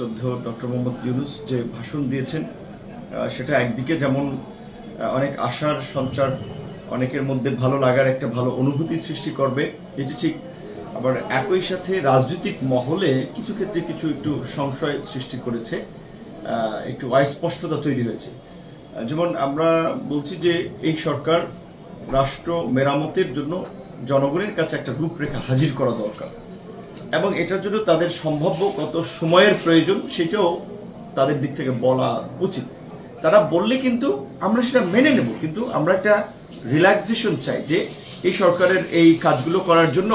শ্রদ্ধেয় ডক্টর মোহাম্মদ ইউনূস যে ভাষণ দিয়েছেন সেটা একদিকে যেমন অনেক আশার সঞ্চার, অনেকের মধ্যে ভালো লাগার একটা ভালো অনুভূতি সৃষ্টি করবে, এটি ঠিক। আবার একই সাথে রাজনৈতিক মহলে কিছু ক্ষেত্রে কিছু একটু সংশয় সৃষ্টি করেছে, একটু অস্পষ্টতা তৈরি হয়েছে। যেমন আমরা বলছি যে এই সরকার রাষ্ট্র মেরামতের জন্য জনগণের কাছে একটা রূপরেখা হাজির করা দরকার এবং এটার জন্য তাদের সম্ভাব্য কত সময়ের প্রয়োজন সেটাও তাদের দিক থেকে বলা উচিত। তারা বললে কিন্তু আমরা সেটা মেনে নেব, কিন্তু আমরা একটা রিল্যাক্সেশন চাই যে এই সরকারের এই কাজগুলো করার জন্য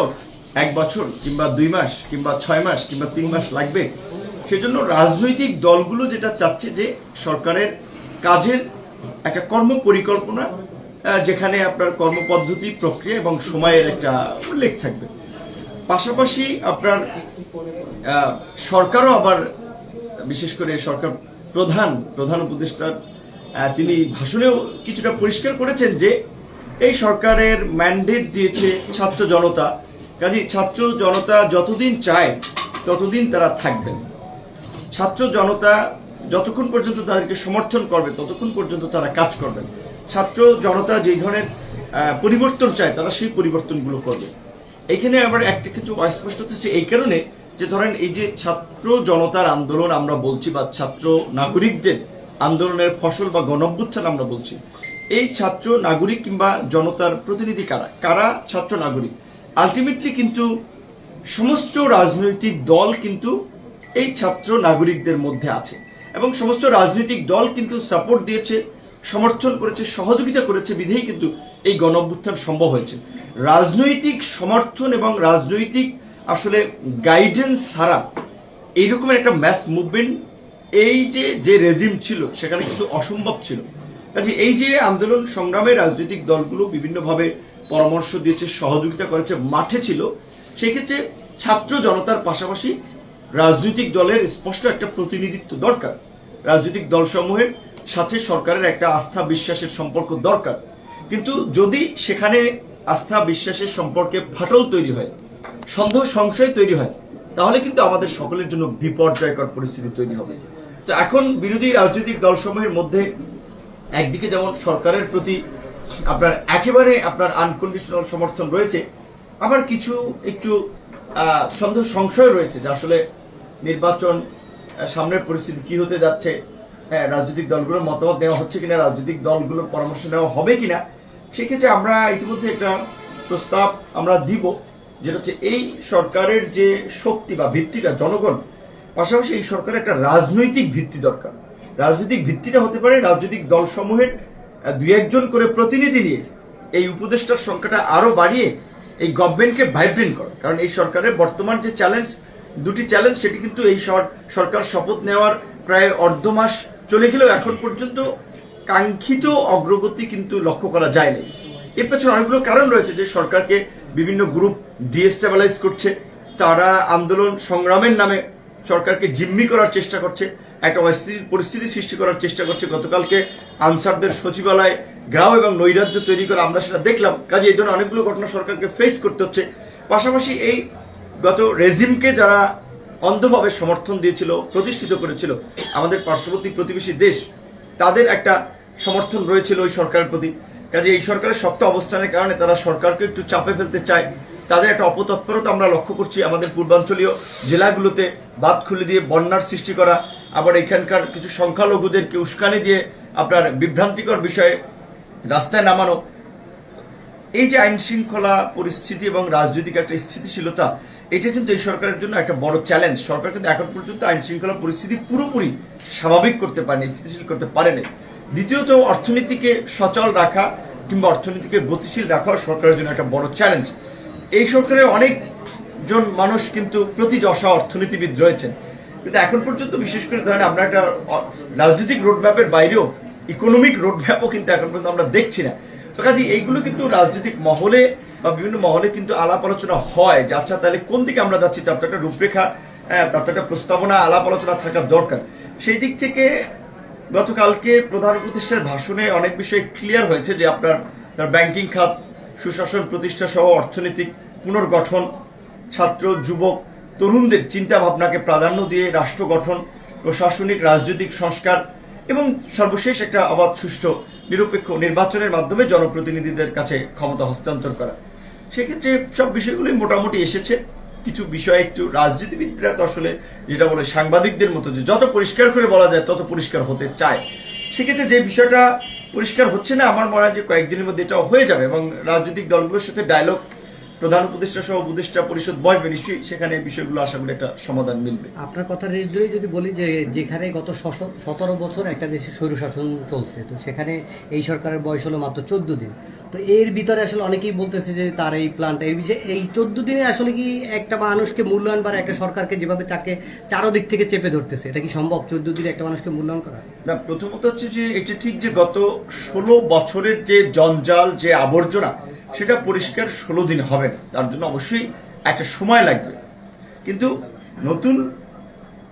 1 বছর কিংবা 2 মাস কিংবা 6 মাস কিংবা 3 মাস লাগবে। সেজন্য রাজনৈতিক দলগুলো যেটা চাচ্ছে যে সরকারের কাজের একটা কর্ম পরিকল্পনা, যেখানে আপনার কর্মপদ্ধতি, প্রক্রিয়া এবং সময়ের একটা উল্লেখ থাকবে। পাশাপাশি আপনার সরকারও আবার, বিশেষ করে সরকার প্রধান উপদেষ্টা তিনি ভাষণেও কিছুটা পরিষ্কার করেছেন যে এই সরকারের ম্যান্ডেট দিয়েছে ছাত্র জনতা, কাজে ছাত্র জনতা যতদিন চায় ততদিন তারা থাকবেন। ছাত্র জনতা যতক্ষণ পর্যন্ত তাদেরকে সমর্থন করবে ততক্ষণ পর্যন্ত তারা কাজ করবেন। ছাত্র জনতা যেই ধরনের পরিবর্তন চায় তারা সেই পরিবর্তনগুলো করবে। এখানে আবার একটা কিছু অস্পষ্ট হচ্ছে এই কারণে যে ধরেন এই যে ছাত্র জনতার আন্দোলন আমরা বলছি বা ছাত্র নাগরিকদের আন্দোলনের ফসল বা গণঅভ্যুত্থান আমরা বলছি, এই ছাত্র নাগরিক কিংবা জনতার প্রতিনিধি কারা ছাত্র নাগরিক, আলটিমেটলি কিন্তু সমস্ত রাজনৈতিক দল কিন্তু এই ছাত্র নাগরিকদের মধ্যে আছে এবং সমস্ত রাজনৈতিক দল কিন্তু সাপোর্ট দিয়েছে, সমর্থন করেছে, সহযোগিতা করেছে, বিধেই কিন্তু এই গণঅভ্যুত্থান সম্ভব হয়েছে। রাজনৈতিক সমর্থন এবং রাজনৈতিক আসলে গাইডেন্স ছাড়া এইরকমের একটা ম্যাস মুভমেন্ট এই যে রেজিম ছিল সেখানে কিন্তু অসম্ভব ছিল। কাজে এই যে আন্দোলন সংগ্রামে রাজনৈতিক দলগুলো বিভিন্নভাবে পরামর্শ দিয়েছে, সহযোগিতা করেছে, মাঠে ছিল, সেই ক্ষেত্রে ছাত্র জনতার পাশাপাশি রাজনৈতিক দলের স্পষ্ট একটা প্রতিনিধিত্ব দরকার। রাজনৈতিক দলসমূহের সাথে সরকারের একটা আস্থা বিশ্বাসের সম্পর্ক দরকার, কিন্তু যদি সেখানে আস্থা বিশ্বাসের সম্পর্কে ফাটল তৈরি হয়, সন্দেহ সংশয় তৈরি হয়, তাহলে কিন্তু আমাদের সকলের জন্য বিপর্যয়কর পরিস্থিতি তৈরি হবে। তো এখন বিরোধী রাজনৈতিক দলসমূহের মধ্যে একদিকে যেমন সরকারের প্রতি একেবারে আনকন্ডিশনাল সমর্থন রয়েছে, আবার কিছু একটু সন্দেহ সংশয় রয়েছে যে আসলে নির্বাচন সামনের পরিস্থিতি কি হতে যাচ্ছে, রাজনৈতিক দলগুলোর মতামত নেওয়া হচ্ছে কিনা, রাজনৈতিক দলগুলোর পরামর্শ নেওয়া হবে কিনা। সেক্ষেত্রে আমরা ইতিমধ্যে একটা প্রস্তাব আমরা দিব, যেটা হচ্ছে এই সরকারের যে শক্তি বা ভিত্তিটা জনগণ, পাশাপাশি এই সরকারের একটা রাজনৈতিক ভিত্তি দরকার। রাজনৈতিক ভিত্তিটা হতে পারে রাজনৈতিক দলসমূহের 2-1 জন করে প্রতিনিধি নিয়ে এই উপদেষ্টার সংখ্যাটা আরো বাড়িয়ে এই গভর্নমেন্টকে ভাইব্রেন্ট করা। কারণ এই সরকারের বর্তমান যে দুটি চ্যালেঞ্জ, সেটি কিন্তু এই সরকার শপথ নেওয়ার প্রায় অর্ধ মাস চলে গেলেও এখন পর্যন্ত কাঙ্ক্ষিত অগ্রগতি কিন্তু লক্ষ্য করা যায়নি। এর পেছনে অনেকগুলো কারণ রয়েছে, যে সরকারকে বিভিন্ন গ্রুপ ডিস্টেবিলাইজ করছে, তারা আন্দোলন সংগ্রামের নামে সরকারকে জিম্মি করার চেষ্টা করছে, একটা অস্থিতির পরিস্থিতি সৃষ্টি করার চেষ্টা করছে। গতকালকে আনসারদের সচিবালয় গ্রাম এবং নৈরাজ্য তৈরি করে আমরা সেটা দেখলাম। কাজে এই ধরনের অনেকগুলো ঘটনা সরকারকে ফেস করতে হচ্ছে। পাশাপাশি এই গত রেজিমকে যারা অন্ধভাবে সমর্থন দিয়েছিল, প্রতিষ্ঠিত করেছিল, আমাদের পার্শ্ববর্তী প্রতিবেশী দেশ, তাদের একটা সমর্থন রয়েছিল ওই সরকারের প্রতি। কাজে এই সরকারের শক্ত অবস্থানের কারণে তারা সরকারকে একটু চাপে ফেলতে চায়। তাদের একটা অপতৎপরতা আমরা লক্ষ্য করছি। আমাদের পূর্বাঞ্চলীয় জেলাগুলোতে বাঁধ খুলে দিয়ে বন্যার সৃষ্টি করা, আবার এখানকার কিছু সংখ্যালঘুদেরকে উস্কানি দিয়ে বিভ্রান্তিকর বিষয়ে রাস্তায় নামানো। এই যে আইন শৃঙ্খলা পরিস্থিতি এবং রাজনৈতিক একটা স্থিতিশীলতা, এটা কিন্তু এই সরকারের জন্য একটা বড় চ্যালেঞ্জ। সরকার কিন্তু এখন পর্যন্ত আইন শৃঙ্খলা পরিস্থিতি পুরোপুরি স্বাভাবিক করতে পারেনি, স্থিতিশীল করতে পারেনি। দ্বিতীয়ত, অর্থনীতিকে সচল রাখা কিংবা অর্থনীতিকে গতিশীল রাখা সরকারের জন্য একটা বড় চ্যালেঞ্জ। এই সরকারের অনেকজন মানুষ কিন্তু প্রতিযশা অর্থনীতিবিদ রয়েছেন, কিন্তু এখন পর্যন্ত বিশেষ করে ধরেন আমরা একটা রাজনৈতিক রোডম্যাপের বাইরেও ইকোনমিক রোডম্যাপও কিন্তু এখন পর্যন্ত আমরা দেখছি না। তো কাজে এইগুলো কিন্তু রাজনৈতিক মহলে বা বিভিন্ন মহলে কিন্তু আলাপ আলোচনা হয় যে আচ্ছা তাহলে কোন দিকে আমরা যাচ্ছি, তার তো একটা রূপরেখা, তার তো একটা প্রস্তাবনা, আলাপ আলোচনা থাকার দরকার। সেই দিক থেকে গতকালকে প্রধান উপদেষ্টার ভাষণে অনেক বিষয় ক্লিয়ার হয়েছে যে তার ব্যাংকিং খাত সুশাসন প্রতিষ্ঠা সহ অর্থনৈতিক পুনর্গঠন, ছাত্র যুবক তরুণদের চিন্তা ভাবনাকে প্রাধান্য দিয়ে রাষ্ট্র গঠন, প্রশাসনিক রাজনৈতিক সংস্কার এবং সর্বশেষ একটা অবাধ, সুষ্ঠু, নিরপেক্ষ নির্বাচনের মাধ্যমে জনপ্রতিনিধিদের কাছে ক্ষমতা হস্তান্তর করা। সেক্ষেত্রে সব বিষয়গুলোই মোটামুটি এসেছে। কিছু বিষয় একটু রাজনীতিবিদরা তো আসলে যেটা বলে সাংবাদিকদের মতো যে যত পরিষ্কার করে বলা যায় তত পরিষ্কার হতে চায়। সেক্ষেত্রে যে বিষয়টা পরিষ্কার হচ্ছে না, আমার মনে হয় যে কয়েকদিনের মধ্যে এটা হয়ে যাবে এবং রাজনৈতিক দলগুলোর সাথে ডায়লগ, প্রধান উপদেষ্টা সহ উপদেষ্টা পরিষদ বসবে, নিশ্চয়ই সেখানে বিষয়গুলো আশা করি একটা সমাধান মিলবে। আপনার কথা রেশ ধরেই যদি বলি যে যেখানে গত 17 বছর একটা দেশে স্বৈরশাসন চলছে, তো সেখানে এই সরকারের বয়স হলো মাত্র 14 দিন। তো এর ভিতরে আসলে অনেকেই বলতেছে যে তার এই প্ল্যানটা, এই বিষয়ে এই 14 দিনে আসলে কি একটা মানুষকে মূল্যায়ন বা একটা সরকারকে যেভাবে তাকে চারদিক থেকে চেপে ধরতেছে, এটা কি সম্ভব 14 দিনে একটা মানুষকে মূল্যায়ন করা? না, প্রথমত হচ্ছে যে এটা ঠিক যে গত 16 বছরের যে জঞ্জাল, যে আবর্জনা, সেটা পরিষ্কার 16 দিন হবে না। তার জন্য অবশ্যই একটা সময় লাগবে। কিন্তু নতুন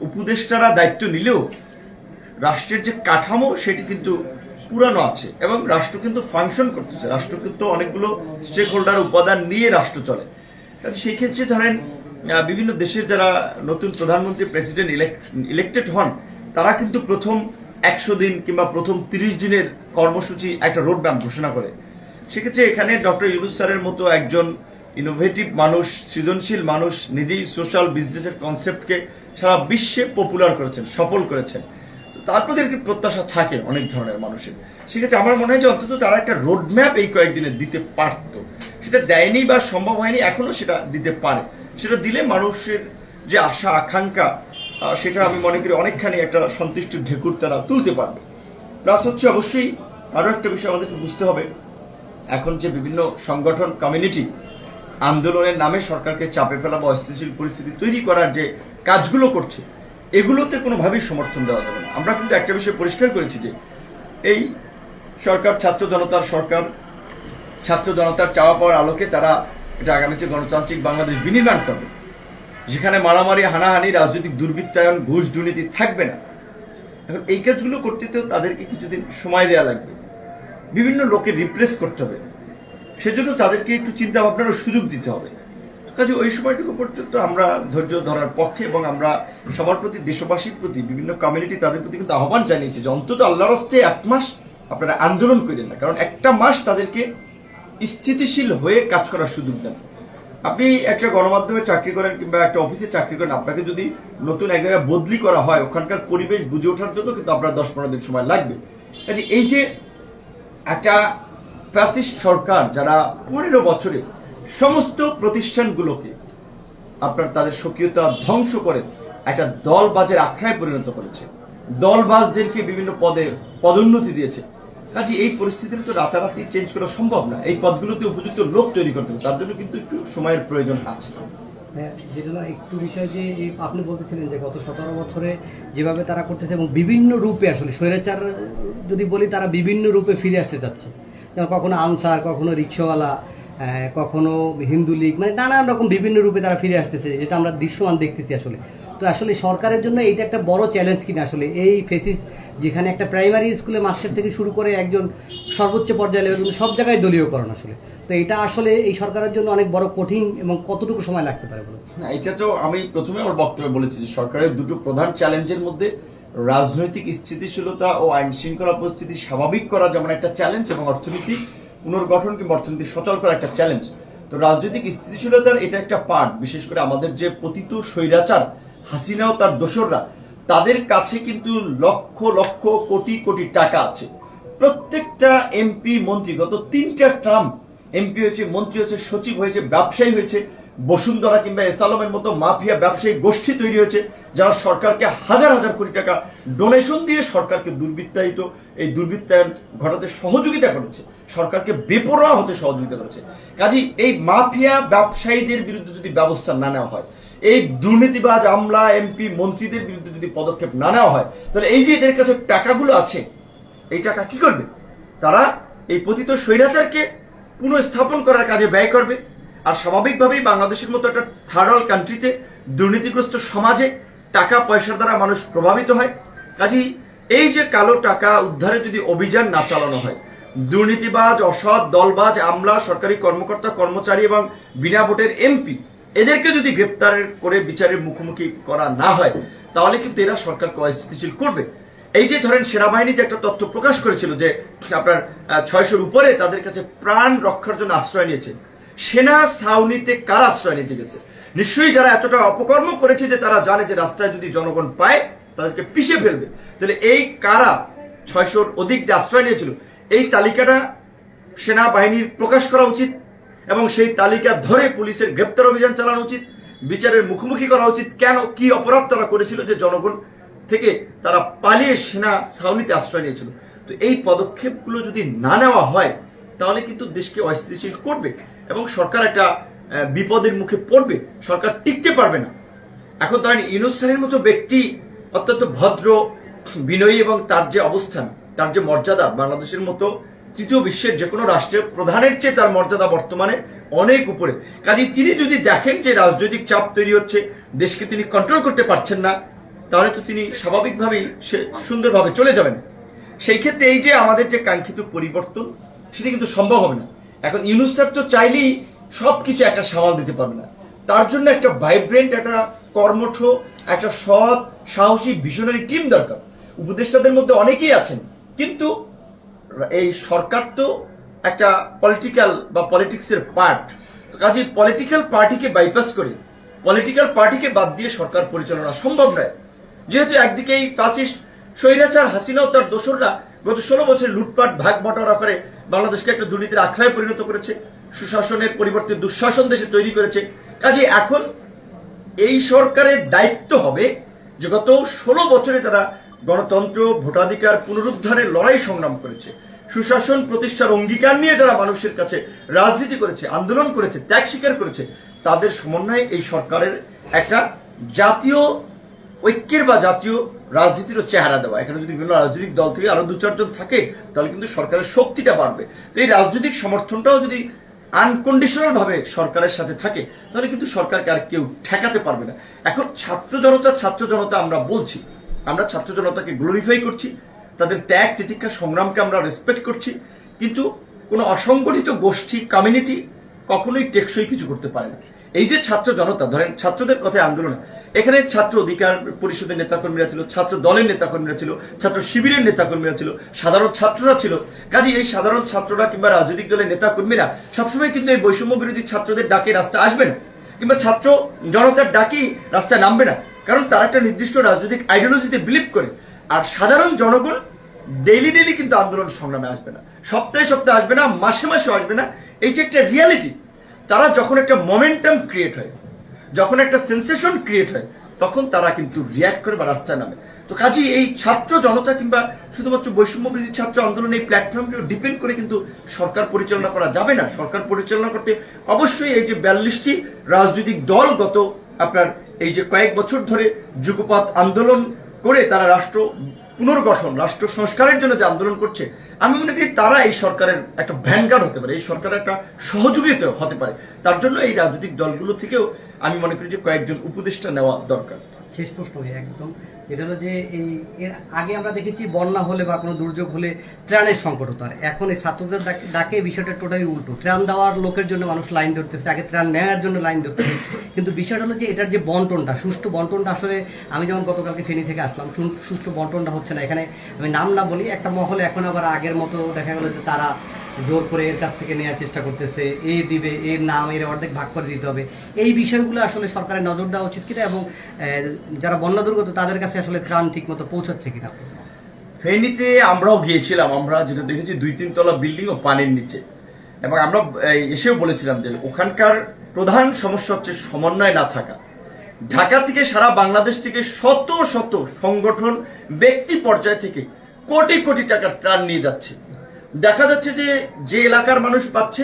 উপদেষ্টারা দায়িত্ব নিলেও রাষ্ট্রের যে কাঠামো সেটি কিন্তু পুরানো আছে এবং রাষ্ট্র কিন্তু ফাংশন করতেছে। রাষ্ট্র কিন্তু অনেকগুলো স্টেক হোল্ডার উপাদান নিয়ে রাষ্ট্র চলে। সেই ক্ষেত্রে ধরেন বিভিন্ন দেশের যারা নতুন প্রধানমন্ত্রী, প্রেসিডেন্ট ইলেক্টেড হন, তারা কিন্তু প্রথম 100 দিন কিংবা প্রথম 30 দিনের কর্মসূচি একটা রোডম্যাপ ঘোষণা করে। সেক্ষেত্রে এখানে ডক্টর ইউনূস স্যারের মতো একজন ইনোভেটিভ মানুষ, সৃজনশীল মানুষ, নিজেই সোশ্যাল বিজনেসের কনসেপ্টকে সারা বিশ্বে পপুলার করেছেন, সফল করেছেন। তার প্রতি একটি প্রত্যাশা থাকে অনেক ধরনের মানুষের। সেক্ষেত্রে আমার মনে হয় যে অন্তত তারা একটা রোডম্যাপ এই কয়েকদিনে দিতে পারত। সেটা দেয়নি বা সম্ভব হয়নি, এখনো সেটা দিতে পারে। সেটা দিলে মানুষের যে আশা আকাঙ্ক্ষা, সেটা আমি মনে করি অনেকখানি একটা সন্তুষ্টির ঢেকুর তারা তুলতে পারবে। প্লাস হচ্ছে অবশ্যই আরো একটা বিষয় আমাদেরকে বুঝতে হবে, এখন যে বিভিন্ন সংগঠন, কমিউনিটি আন্দোলনের নামে সরকারকে চাপে ফেলা বা অস্থিতিশীল পরিস্থিতি তৈরি করার যে কাজগুলো করছে, এগুলোতে কোনোভাবেই সমর্থন দেওয়া যাবে না। আমরা কিন্তু একটা বিষয় পরিষ্কার করেছি যে এই সরকার ছাত্র জনতার সরকার, ছাত্র জনতার চাওয়া পাওয়ার আলোকে তারা এটা আগামীতে গণতান্ত্রিক বাংলাদেশ বিনির্মাণ করবে, যেখানে মারামারি, হানাহানি, রাজনৈতিক দুর্বৃত্তায়ন, ঘুষ, দুর্নীতি থাকবে না। এখন এই কাজগুলো করতে তো তাদেরকে কিছুদিন সময় দেওয়া লাগবে, বিভিন্ন লোকে রিপ্লেস করতে হবে, সেজন্য তাদেরকে একটু চিন্তা ভাবনার সুযোগ দিতে হবে। কাজে ওই সময়টুকু পর্যন্ত আমরা ধৈর্য ধরার পক্ষে এবং আমরা সবার প্রতি, দেশবাসীর প্রতি, বিভিন্ন কমিউনিটি তাদের প্রতি কিন্তু আহ্বান জানিয়েছি যে অন্তত আল্লাহর হস্তে 1 মাস আপনারা আন্দোলন করেন না, কারণ একটা মাস তাদেরকে স্থিতিশীল হয়ে কাজ করার সুযোগ দেন। আপনি একটা গণমাধ্যমে চাকরি করেন কিংবা একটা অফিসে চাকরি করেন, আপনাকে যদি নতুন এক জায়গায় বদলি করা হয়, ওখানকার পরিবেশ বুঝে ওঠার জন্য কিন্তু আপনার 10-15 দিন সময় লাগবে। কাজে এই যে একটা ফ্যাসিস্ট সরকার যারা 15 বছরে সমস্ত প্রতিষ্ঠানগুলোকে আপনার তাদের স্বকীয়তা ধ্বংস করে একটা দলবাজের আখড়ায় পরিণত করেছে, দলবাজদেরকে বিভিন্ন পদে পদোন্নতি দিয়েছে। কাজে এই পরিস্থিতিতে তো রাতারাতি চেঞ্জ করা সম্ভব না। এই পদগুলোতে উপযুক্ত লোক তৈরি করতে হবে, তার জন্য কিন্তু একটু সময়ের প্রয়োজন আছে। যেটা একটু বিষয় যে আপনি বলতেছিলেন যে গত 17 বছরে যেভাবে তারা করতেছে এবং বিভিন্ন রূপে, আসলে স্বৈরাচার যদি বলি, তারা বিভিন্ন রূপে ফিরে আসতে যাচ্ছে। যেমন কখনো আনসার, কখনো রিক্সাওয়ালা, কখনো হিন্দু লীগ, মানে নানান রকম বিভিন্ন রূপে তারা ফিরে আসতেছে, যেটা আমরা দৃশ্যমান দেখতেছি আসলে। তো আসলে সরকারের জন্য এইটা একটা বড় চ্যালেঞ্জ কিনা আসলে, এই ফেসিস যেখানে একটা প্রাইমারি স্কুলে মাস্টার থেকে শুরু করে একজন সর্বোচ্চ পর্যায়ে লেভেল সব জায়গায় দলীয়করণ আসলে, তো এটা আসলে এই সরকারের জন্য অনেক বড় কঠিন এবং কতটুকু সময় লাগতে পারে বলে? না, এটা তো আমি প্রথমে আমার বক্তব্যে বলেছি যে সরকারের দুটো প্রধান চ্যালেঞ্জের মধ্যে রাজনৈতিক স্থিতিশীলতা ও আইন শৃঙ্খলা পরিস্থিতি স্বাভাবিক করা যেমন একটা চ্যালেঞ্জ, এবং অর্থনৈতিক পুনর্গঠন কিংবা অর্থনীতি সচল করা একটা চ্যালেঞ্জ। তো রাজনৈতিক স্থিতিশীলতার এটা একটা পার্ট। বিশেষ করে আমাদের যে পতিত স্বৈরাচার হাসিনা ও তার দোসররা, তাদের কাছে কিন্তু লক্ষ লক্ষ কোটি কোটি টাকা আছে। প্রত্যেকটা এমপি মন্ত্রী গত 3টা টার্ম এমপি হয়েছে, মন্ত্রী হয়েছে, সচিব হয়েছে, ব্যবসায়ী হয়েছে, বসুন্ধরা কিংবা এসালমের মতো মাফিয়া ব্যবসায়ী গোষ্ঠী তৈরি হয়েছে, যারা সরকারকে হাজার হাজার কোটি টাকা ডোনেশন দিয়ে সরকারকে এই দুর্বৃত্তায়ন ঘটাতে সহযোগিতা করেছে, সরকারকে বেপরোয়া হতে সহযোগিতা করেছে। কাজেই এই মাফিয়া ব্যবসায়ীদের বিরুদ্ধে যদি ব্যবস্থা না নেওয়া হয়, এই দুর্নীতিবাজ আমলা, এমপি, মন্ত্রীদের বিরুদ্ধে যদি পদক্ষেপ না নেওয়া হয়, তাহলে এই যে এদের কাছে টাকাগুলো আছে, এই টাকা কি করবে? তারা এই পতিত স্বৈরাচারকে পুনঃস্থাপন করার কাজে ব্যয় করবে। আর স্বাভাবিকভাবেই বাংলাদেশের মতো একটা থার্ড ওয়ার্ল্ড কান্ট্রিতে, দুর্নীতিগ্রস্ত সমাজে টাকা পয়সা দ্বারা মানুষ প্রভাবিত হয়। কাজেই এই যে কালো টাকা উদ্ধারে যদি অভিযান না চালানো হয়, দুর্নীতিবাজ, অসৎ, দলবাজ, আমলা, সরকারি কর্মকর্তা, কর্মচারী এবং বিনা ভোটের এমপি এদেরকে যদি গ্রেপ্তার করে বিচারের মুখোমুখি করা না হয় তাহলে কিন্তু এরা সরকারকে অস্থিতিশীল করবে। এই যে ধরেন সেনাবাহিনী যে একটা তথ্য প্রকাশ করেছিল যে আপনার 600-র উপরে তাদের কাছে প্রাণ রক্ষার জন্য আশ্রয় নিয়েছে, সেনা ছাউনিতে কারা আশ্রয় নিতে গেছে? নিশ্চয়ই যারা এতটা অপকর্ম করেছে যে তারা জানে যে রাস্তায় যদি জনগণ পায় তাদেরকে পিষে ফেলবে। তাহলে এই কারা 600-র অধিক যে আশ্রয় নিয়েছিল এই তালিকাটা সেনাবাহিনীর প্রকাশ করা উচিত এবং সেই তালিকা ধরে পুলিশের গ্রেপ্তার অভিযান চালানো উচিত, বিচারের মুখোমুখি করা উচিত। কেন, কি অপরাধ তারা করেছিল যে জনগণ থেকে তারা পালিয়ে সেনা ছাউনিতে আশ্রয় নিয়েছিল? তো এই পদক্ষেপগুলো যদি না নেওয়া হয় তাহলে কিন্তু দেশকে অস্থিতিশীল করবে এবং সরকার একটা বিপদের মুখে পড়বে, সরকার টিকতে পারবে না। এখন ধরেন ইউনূস স্যারের মতো ব্যক্তি অত্যন্ত ভদ্র, বিনয়ী এবং তার যে অবস্থান, তার যে মর্যাদা বাংলাদেশের মতো তৃতীয় বিশ্বের যে কোনো রাষ্ট্রের প্রধানের চেয়ে তার মর্যাদা বর্তমানে অনেক উপরে। কাজে তিনি যদি দেখেন যে রাজনৈতিক চাপ তৈরি হচ্ছে, দেশকে তিনি কন্ট্রোল করতে পারছেন না, তাহলে তো তিনি স্বাভাবিকভাবেই সুন্দরভাবে চলে যাবেন। সেই ক্ষেত্রে এই যে আমাদের যে কাঙ্ক্ষিত পরিবর্তন সেটা কিন্তু সম্ভব হবে না। এখন ইউনূস স্যার তো চাইলেই সবকিছু একা সামাল দিতে পারবে না, তার জন্য একটা ভাইব্রেন্ট, একটা কর্মঠ, একটা সৎ, সাহসী, ভিশনারি টিম দরকার। উপদেষ্টাদের মধ্যে অনেকেই আছেন, কিন্তু এই সরকার তো একটা পলিটিক্যাল বা পলিটিক্সের পার্ট। কাজে পলিটিক্যাল পার্টিকে বাইপাস করে, পলিটিক্যাল পার্টিকে বাদ দিয়ে সরকার পরিচালনা সম্ভব নয়। যেহেতু একদিকে এই ফ্যাসিস্ট স্বৈরাচার হাসিনা ও তার দোসররা গত 16 বছর লুটপাট ভাগ বটারা করে বাংলাদেশকে একটা দুর্নীতির আখড়ায় পরিণত করেছে, সুশাসনের পরিবর্তে দুঃশাসন দেশে তৈরি করেছে। কাজে এখন এই সরকারের দায়িত্ব হবে যে গত 16 বছরে তারা গণতন্ত্র, ভোটাধিকার পুনরুদ্ধারের লড়াই সংগ্রাম করেছে, সুশাসন প্রতিষ্ঠার অঙ্গীকার নিয়ে যারা মানুষের কাছে রাজনীতি করেছে, আন্দোলন করেছে, ত্যাগ স্বীকার করেছে, তাদের সমন্বয়ে এই সরকারের একটা জাতীয় ঐক্যের বা জাতীয় রাজনীতিরও চেহারা দেওয়া। এখানে যদি বিভিন্ন রাজনৈতিক দল থেকে আরো 2-4 জন থাকে তাহলে কিন্তু সরকারের শক্তিটা বাড়বে। তো এই রাজনৈতিক সমর্থনটাও যদি আনকন্ডিশনাল ভাবে সরকারের সাথে থাকে তাহলে কিন্তু সরকারকে আর কেউ ঠেকাতে পারবে না। এখন ছাত্র জনতা আমরা বলছি, আমরা ছাত্র জনতাকে গ্লোরিফাই করছি, তাদের ত্যাগ তিতিক্ষা সংগ্রামকে আমরা রেসপেক্ট করছি, কিন্তু কোনো অসংগঠিত গোষ্ঠী, কমিউনিটি কখনোই টেকসই কিছু করতে পারে না। এই যে ছাত্র জনতা, ধরেন ছাত্রদের কথায় আন্দোলন, এখানে ছাত্র অধিকার পরিষদের নেতাকর্মীরা ছিল, ছাত্র দলের নেতাকর্মীরা ছিল, ছাত্র শিবিরের নেতাকর্মীরা ছিল, সাধারণ ছাত্ররা ছিল। কাজে এই সাধারণ ছাত্ররা কিংবা রাজনৈতিক দলের নেতাকর্মীরা সবসময় কিন্তু এই বৈষম্য বিরোধী ছাত্রদের ডাকে রাস্তায় আসবে না, কিংবা ছাত্র জনতার ডাকেই রাস্তায় নামবে না, কারণ তারা একটা নির্দিষ্ট রাজনৈতিক আইডিওলজিতে বিলিভ করে। আর সাধারণ জনগণ ডেইলি কিন্তু আন্দোলন সংগ্রামে আসবে না, সপ্তাহে আসবে না, মাসে আসবে না। এই যে একটা রিয়ালিটি, তারা যখন একটা মোমেন্টাম ক্রিয়েট হয়, যখন একটা সেন্সেশন ক্রিয়েট হয়, তখন তারা কিন্তু রিয়াক্ট করে বা রাস্তায় নামে। তো কাজেই এই ছাত্র জনতা কিংবা শুধুমাত্র বৈষম্য বিরোধী ছাত্র আন্দোলন এই প্ল্যাটফর্মগুলো ডিপেন্ড করে কিন্তু সরকার পরিচালনা করা যাবে না। সরকার পরিচালনা করতে অবশ্যই এই যে 42টি রাজনৈতিক দল গত আপনার এই যে কয়েক বছর ধরে যুগপৎ আন্দোলন করে তারা রাষ্ট্র পুনর্গঠন, রাষ্ট্র সংস্কারের জন্য যে আন্দোলন করছে, আমি মনে করি তারা এই সরকারের একটা ভ্যানগার্ড হতে পারে, এই সরকারের একটা সহযোগী হতে পারে। তার জন্য এই রাজনৈতিক দলগুলো থেকেও আমি মনে করি যে কয়েকজন উপদেষ্টা নেওয়া দরকার। শেষ প্রশ্ন একদম, এটা হলো যে এই এর আগে আমরা দেখেছি বন্যা হলে বা কোনো দুর্যোগ হলে ত্রাণের সংকট হতো, আর এখন এই ছাত্রদের ডাকে বিষয়টা টোটালি উল্টো। ত্রাণ দেওয়ার লোকের জন্য মানুষ লাইন ধরতেছে, আগে ত্রাণ নেওয়ার জন্য লাইন ধরতেছে। কিন্তু বিষয়টা হলো যে এটার যে বন্টনটা, সুষ্ঠু বন্টনটা, আসলে আমি যেমন গতকালকে ফেনী থেকে আসলাম, সুষ্ঠু বন্টনটা হচ্ছে না। এখানে আমি নাম না বলি, একটা মহলে এখন আবার আগের মতো দেখা গেল যে তারা জোর করে এর কাছ থেকে নেওয়ার চেষ্টা করতেছে, এ দিবে, এর নাম এর অর্ধেক ভাগ করে দিতে হবে। এই বিষয়গুলো আসলে সরকারের নজর দেওয়া উচিত কিনা, এবং যারা বন্যা দুর্গত তাদের কাছে আসলে ত্রাণ ঠিক মতো পৌঁছাচ্ছে কিনা। ফেনীতে আমরাও গিয়েছিলাম, আমরা যেটা দেখেছি 2-3 তলা বিল্ডিং ও পানির নিচে, এবং আমরা এসেও বলেছিলাম যে ওখানকার প্রধান সমস্যা হচ্ছে সমন্বয় না থাকা। ঢাকা থেকে সারা বাংলাদেশ থেকে শত শত সংগঠন, ব্যক্তি পর্যায় থেকে কোটি কোটি টাকার ত্রাণ নিয়ে যাচ্ছে। দেখা যাচ্ছে যে যে এলাকার মানুষ পাচ্ছে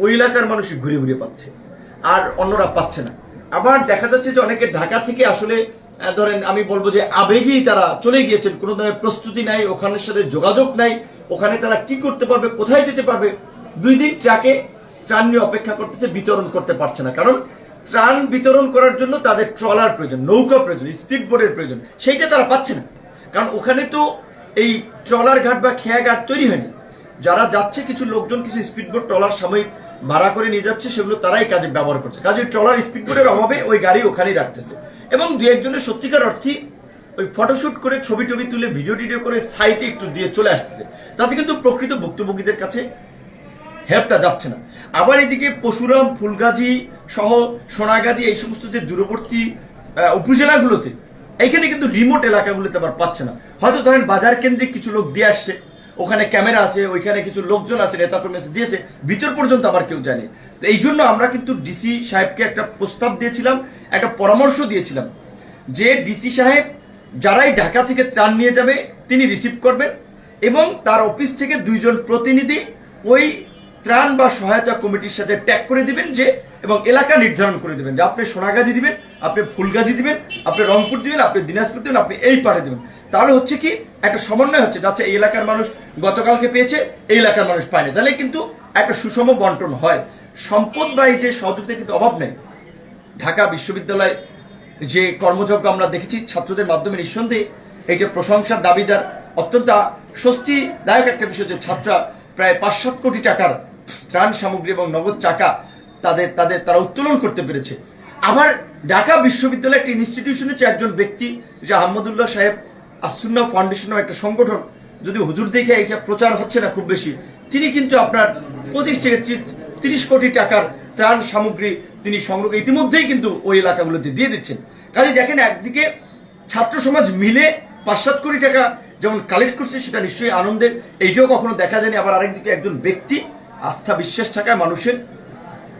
ওই এলাকার মানুষই ঘুরে ঘুরে পাচ্ছে, আর অন্যরা পাচ্ছে না। আবার দেখা যাচ্ছে যে অনেকে ঢাকা থেকে আসলে ধরেন আমি বলবো যে আবেগেই তারা চলে গিয়েছেন, কোনো ধরনের প্রস্তুতি নাই, ওখানের সাথে যোগাযোগ নাই, ওখানে তারা কি করতে পারবে, কোথায় যেতে পারবে। 2 দিন ট্রাকে ত্রাণ নিয়ে অপেক্ষা করতেছে, বিতরণ করতে পারছে না, কারণ ত্রাণ বিতরণ করার জন্য তাদের ট্রলার প্রয়োজন, নৌকা প্রয়োজন, স্পিড বোটের প্রয়োজন, সেইটা তারা পাচ্ছে না, কারণ ওখানে তো এই ট্রলার ঘাট বা খেয়া ঘাট তৈরি হয়নি। যারা যাচ্ছে কিছু লোকজন কিছু স্পিডবোট ট্রলার সাময়িক ভাড়া করে নিয়ে যাচ্ছে, সেগুলো তারাই কাজে ব্যবহার করছে। কাজে ট্রলার স্পিডবোটের অভাবে ওই গাড়ি ওখানেই রাখতেছে, এবং দু একজনের সত্যিকার অর্থে ওই ফটোশুট করে ছবি টবি তুলে ভিডিও টিডিও করে সাইটে একটু দিয়ে চলে আসতেছে, তাতে কিন্তু প্রকৃত ভুক্তভোগীদের কাছে হেল্পটা যাচ্ছে না। আবার এদিকে পশুরাম, ফুলগাজী সহ সোনাগাজী এই সমস্ত যে দূরবর্তী উপজেলাগুলোতে, এইখানে কিন্তু রিমোট এলাকাগুলোতে আবার পাচ্ছে না। হয়তো ধরেন বাজার কেন্দ্রিক কিছু লোক দিয়ে আসছে, ওখানে ক্যামেরা আছে, ওইখানে কিছু লোকজন আছে, নেতা কর্মী দিয়েছে, ভিতর পর্যন্ত আবার কেউ জানে। তো এই জন্য আমরা কিন্তু ডিসি সাহেবকে একটা প্রস্তাব দিয়েছিলাম, একটা পরামর্শ দিয়েছিলাম যে ডিসি সাহেব যারাই ঢাকা থেকে ত্রাণ নিয়ে যাবে তিনি রিসিভ করবেন, এবং তার অফিস থেকে 2 জন প্রতিনিধি ওই ত্রাণ বা সহায়তা কমিটির সাথে ট্যাগ করে দিবেন যে, এবং এলাকা নির্ধারণ করে দিবেন যে আপনি সোনাগাজী দিবেন, আপনি ফুলগাজী দিবেন, আপনি রংপুর দিবেন, আপনি দিনাজপুর দিবেন, আপনি এই পাড়ে দিবেন। তাহলে হচ্ছে কি একটা সমন্বয় হচ্ছে, যাচ্ছে এই এলাকার মানুষ গতকালকে পেয়েছে, এই এলাকার মানুষ পায়নি, তাহলে কিন্তু একটা সুষম বন্টন হয়। সম্পদ বা এই যে সহযোগিতা কিন্তু অভাব নেই। ঢাকা বিশ্ববিদ্যালয় যে কর্মযজ্ঞ আমরা দেখেছি ছাত্রদের মাধ্যমে, নিঃসন্দেহে এইটা প্রশংসার দাবিদার। অত্যন্ত স্বস্তিদায়ক একটা বিষয় যে ছাত্ররা প্রায় 5-7 কোটি টাকার ত্রাণ সামগ্রী এবং নগদ টাকা তারা উত্তোলন করতে পেরেছে। আবার ঢাকা বিশ্ববিদ্যালয় একটা ইনস্টিটিউশন হচ্ছে একজন ব্যক্তি, যে আহমদুল্লাহ সাহেব আসুন্না ফাউন্ডেশন একটা সংগঠন, যদি হুজুর দেখে এটা প্রচার হচ্ছে না খুব বেশি, তিনি কিন্তু আপনার 25 থেকে 30 কোটি টাকার ত্রাণ সামগ্রী তিনি সংগ্রহ ইতিমধ্যেই কিন্তু ওই এলাকাগুলোতে দিয়ে দিচ্ছেন। কাজে দেখেন, একদিকে ছাত্র সমাজ মিলে 5-7 কোটি টাকা যেমন কালেক্ট করছে, সেটা নিশ্চয়ই আনন্দের, এইটাও কখনো দেখা যায়নি। আবার আরেকদিকে একজন ব্যক্তি আস্থা বিশ্বাস থাকায় মানুষের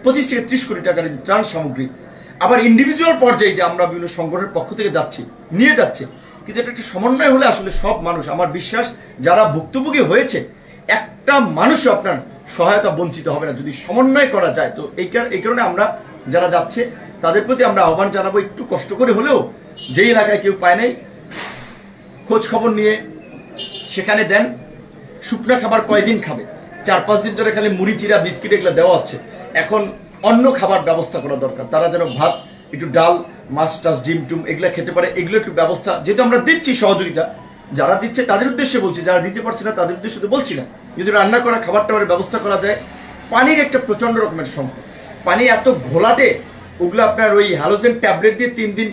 25 থেকে 30 কোটি টাকার ত্রাণ সামগ্রী। আবার ইন্ডিভিজুয়াল পর্যায়ে যে আমরা বিভিন্ন সংগঠনের পক্ষ থেকে নিয়ে যাচ্ছে, কিন্তু এটা একটা সমন্বয় হলে আসলে সব মানুষ, আমার বিশ্বাস যারা ভুক্তভোগী হয়েছে, একটা মানুষও আপনার সহায়তা বঞ্চিত হবে না যদি সমন্বয় করা যায়। তো এই কারণে আমরা যারা যাচ্ছে তাদের প্রতি আমরা আহ্বান জানাবো, একটু কষ্ট করে হলেও যে এলাকায় কেউ পায় নাই খোঁজ খবর নিয়ে সেখানে দেন। শুকনা খাবার কয়দিন খাবে? 4-5 দিন ধরে খালি মুড়ি চিরা বিস্কিট এগুলো দেওয়া হচ্ছে। এখন অন্য খাবার ব্যবস্থা করা দরকার, তারা যেন ভাত, একটু ডাল, মাছ টাছ, ডিম টুম এগুলা খেতে পারে, এগুলো একটু ব্যবস্থা। যেহেতু আমরা দিচ্ছি সহযোগিতা, যারা দিচ্ছে তাদের উদ্দেশ্যে বলছি, যারা দিতে পারছে না তাদের উদ্দেশ্যে তো বলছি না। যদি রান্না করা খাবার টাবারের ব্যবস্থা করা যায়। পানির একটা প্রচন্ড রকমের সংকট, পানি এত ঘোলাটে, ওগুলো আপনার ওই হ্যালোজেন ট্যাবলেট দিয়ে 3 দিন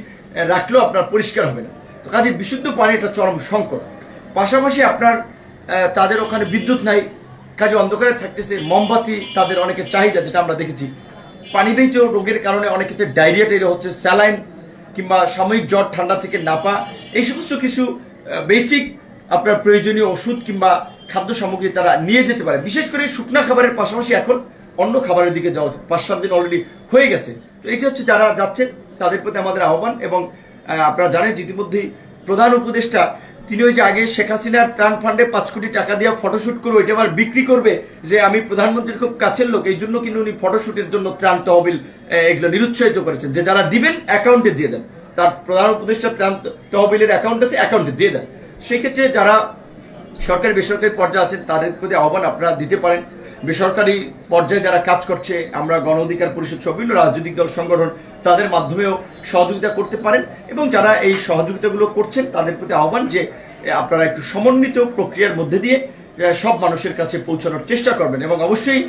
রাখলেও আপনার পরিষ্কার হবে না। তো কাজে বিশুদ্ধ পানি একটা চরম সংকট। পাশাপাশি আপনার তাদের ওখানে বিদ্যুৎ নাই, কাজে অন্ধকারে থাকতেছে। মোমবাতি তাদের অনেকের চাহিদা, যেটা আমরা দেখেছি। পানিবাহিত রোগের কারণে অনেক ক্ষেত্রে ডায়রিয়া টাইরিয়া হচ্ছে, স্যালাইন কিংবা সাময়িক জ্বর ঠান্ডা থেকে নাপা, এই সমস্ত কিছু বেসিক আপনার প্রয়োজনীয় ওষুধ কিংবা খাদ্য সামগ্রী তারা নিয়ে যেতে পারে। বিশেষ করে শুকনা খাবারের পাশাপাশি এখন অন্য খাবারের দিকে যাওয়া, 5-7 দিন অলরেডি হয়ে গেছে। তো এটা হচ্ছে যারা যাচ্ছেন তাদের প্রতি আমাদের আহ্বান। এবং আপনারা জানেন ইতিমধ্যেই প্রধান উপদেষ্টা তিনি ওই যে আগে শেখ হাসিনার ত্রাণ ফান্ডে 5 কোটি টাকা দিয়ে ফটোশুট করে ওইটা আবার বিক্রি করবে, যে আমি প্রধানমন্ত্রীর খুব কাছের লোক, এই জন্য কিন্তু উনি ফটোশুটের জন্য ত্রাণ তহবিল এগুলো নিরুৎসাহিত করেছেন, যে যারা দিবেন অ্যাকাউন্টে দিয়ে দেন। তার প্রধান উপদেষ্টা ত্রাণ তহবিলের অ্যাকাউন্ট আছে, অ্যাকাউন্টে দিয়ে দেন। সেক্ষেত্রে যারা সরকারি বেসরকারি পর্যায়ে আছেন তাদের প্রতি আহ্বান, আপনারা দিতে পারেন। বেসরকারি পর্যায়ে যারা কাজ করছে, আমরা গণ অধিকার পরিষদ সহ বিভিন্ন রাজনৈতিক দল সংগঠন, তাদের মাধ্যমেও সহযোগিতা করতে পারেন। এবং যারা এই সহযোগিতাগুলো করছেন তাদের প্রতি আহ্বান যে আপনারা একটু সমন্বিত প্রক্রিয়ার মধ্যে দিয়ে সব মানুষের কাছে পৌঁছানোর চেষ্টা করবেন। এবং অবশ্যই,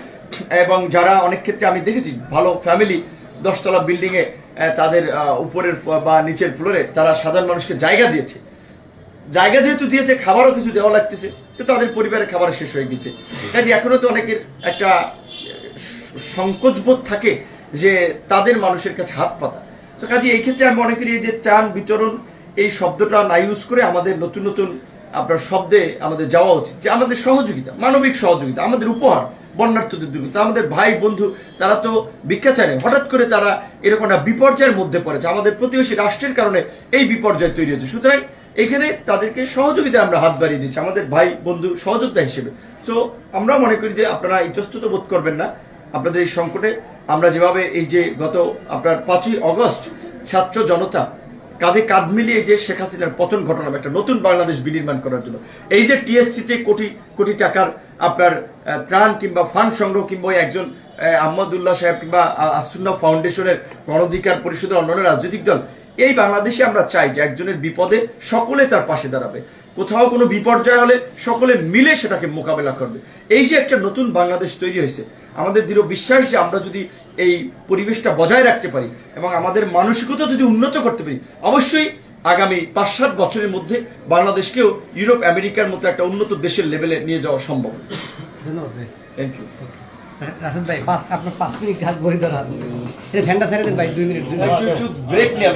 এবং যারা অনেক ক্ষেত্রে আমি দেখেছি ভালো ফ্যামিলি 10 তলা বিল্ডিং এ তাদের উপরের বা নিচের ফ্লোরে তারা সাধারণ মানুষকে জায়গা দিয়েছে, জায়গা যেহেতু দিয়েছে খাবারও কিছু দেওয়া লাগতেছে, তো তাদের পরিবারের খাবার শেষ হয়ে গেছে। কাজে এখনো তো অনেকের একটা সংকোচবোধ থাকে যে তাদের মানুষের কাছে হাত পাতা। তো কাজে এই ক্ষেত্রে আমি মনে করি যে ত্রাণ বিতরণ এই শব্দটা না ইউজ করে আমাদের নতুন নতুন আপনার শব্দে আমাদের যাওয়া উচিত, যে আমাদের সহযোগিতা, মানবিক সহযোগিতা, আমাদের উপহার বন্যার্থদের দুর্গত, আমাদের ভাই বন্ধু তারা তো ভিক্ষা চায় না, হঠাৎ করে তারা এরকম একটা বিপর্যয়ের মধ্যে পড়েছে, আমাদের প্রতিবেশী রাষ্ট্রের কারণে এই বিপর্যয় তৈরি হয়েছে। সুতরাং এখানে তাদেরকে সহযোগিতা আমরা হাত বাড়িয়ে দিচ্ছি আমাদের ভাই বন্ধু সহযোদ্ধা হিসেবে। তো আমরা মনে করি যে আপনারা ইতস্তত বোধ করবেন না। আপনাদের এই সংকটে আমরা যেভাবে এই যে গত আপনার 5ই অগস্ট ছাত্র জনতা কাঁধে কাঁধ মিলিয়ে যে শেখ হাসিনার পতন ঘটালাম একটা নতুন বাংলাদেশ বিনির্মাণ করার জন্য, এই যে টিএসসিতে কোটি কোটি টাকার আপনার ত্রাণ কিংবা ফান্ড সংগ্রহ কিংবা একজন আহমদুল্লাহ সাহেব কিংবা আসুন্না ফাউন্ডেশনের গণঅধিকার পরিষদের অন্যান্য রাজনৈতিক দল, এই বাংলাদেশে আমরা চাই যে একজনের বিপদে সকলে তার পাশে দাঁড়াবে, কোথাও কোনো বিপর্যয় হলে সকলে মিলে সেটাকে মোকাবেলা করবে। এই যে একটা নতুন বাংলাদেশ তৈরি হয়েছে, আমাদের দৃঢ় বিশ্বাস যে আমরা যদি এই পরিবেশটা বজায় রাখতে পারি এবং আমাদের মানসিকতা যদি উন্নত করতে পারি, অবশ্যই আগামী 5-7 বছরের মধ্যে বাংলাদেশকেও ইউরোপ আমেরিকার মতো একটা উন্নত দেশের লেভেলে নিয়ে যাওয়া সম্ভব। ধন্যবাদ ভাই। Thank you. রাশেদ ভাই আপনার 5 মিনিট হাত ভরে ধরা, এটা ঠান্ডা ছেড়ে দেন ভাই, 2 মিনিট। একটু ব্রেক নিয়ে